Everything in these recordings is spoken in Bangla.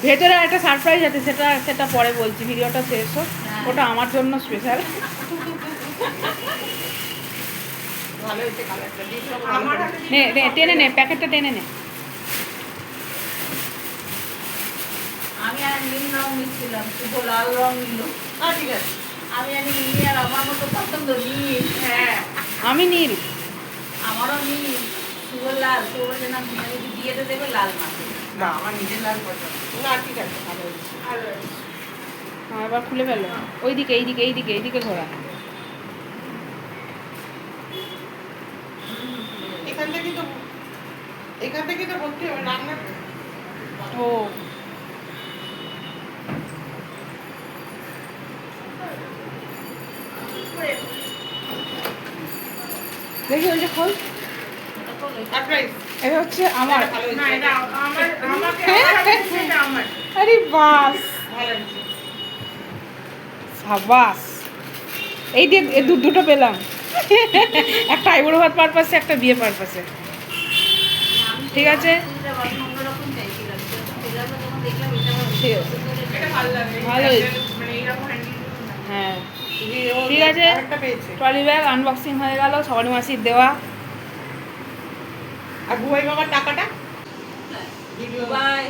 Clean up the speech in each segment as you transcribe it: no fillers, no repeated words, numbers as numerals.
ভেতরে একটা সারপ্রাইজ আছে, সেটা সেটা পরে বলছি, ভিডিওটা শেষ হোক। ওটা আমার জন্য স্পেশাল। নে নে, টেনে নে, প্যাকেটটা টেনে নে। আমি আর নীল রং নিচ্ছিলাম, শুভ লাল রং নিল। ঠিক আছে, আমি আর নীল, আর আমার মতো পছন্দ নীল। হ্যাঁ, আমি নীল। আমারও নীল, শুভ লাল। তো বলছে না, আমি বিয়েতে দেবে লাল মাছ। না, আমার নিজের লাল পছন্দ না। ঠিক আছে, ভালো হয়েছে, ভালো হয়েছে। হ্যাঁ, এবার খুলে ফেলো। ওইদিকে, এইদিকে, এইদিকে, এইদিকে ঘোরা। এখান থেকে তো ভর্তি হবে রান্না। ও, দেখি ওই যে খোল। এটা হচ্ছে আমার। আরে বাস, সাবাস। এই দিয়ে দুটো পেলাম, একটা আইবুড়ো ভাত পারপাসে, একটা বিয়ে পারপাসে। ঠিক আছে, ঠিক আছে, ভালো হয়েছে। হ্যাঁ, ঠিক আছে। ট্রলি ব্যাগ আনবক্সিং হয়ে গেল, সবারই মাসির দেওয়া। আর বুয়াই বাবার টাকাটা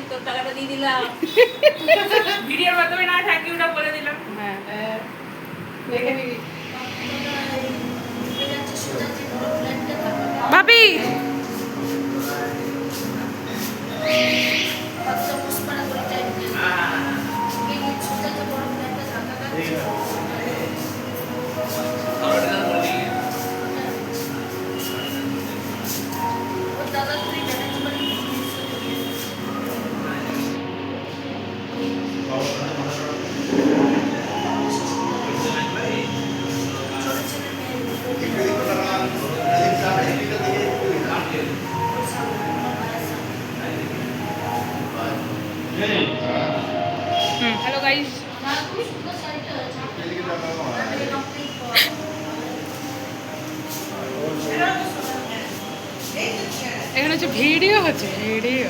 তোর টাকাটা দিয়ে দিলাম, ভিডিওর মাধ্যমে না, থ্যাংক ইউটা বলে দিলাম। হ্যাঁ, দেখে নিবি ভাবি। হ্যালো গাইস, এখানে হচ্ছে ভিডিও হচ্ছে, ভিডিও।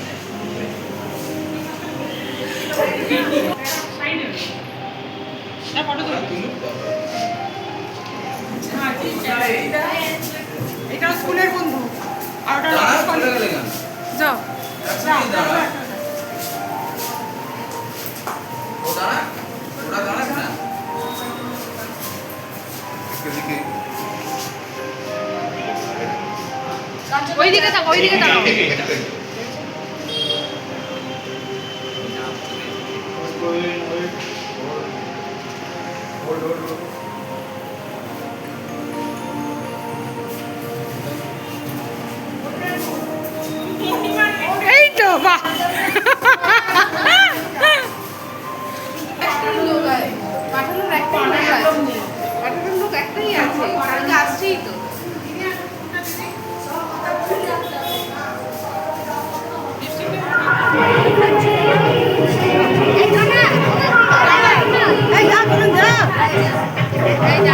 এটা স্কুলের বন্ধু, আর যাও। ওইদিকে থাকো, ওইদিকে থাকো। এই তো বাহ, পাঠানোর লোক একটাই আছে, কালকে আসছেই তো। এই যা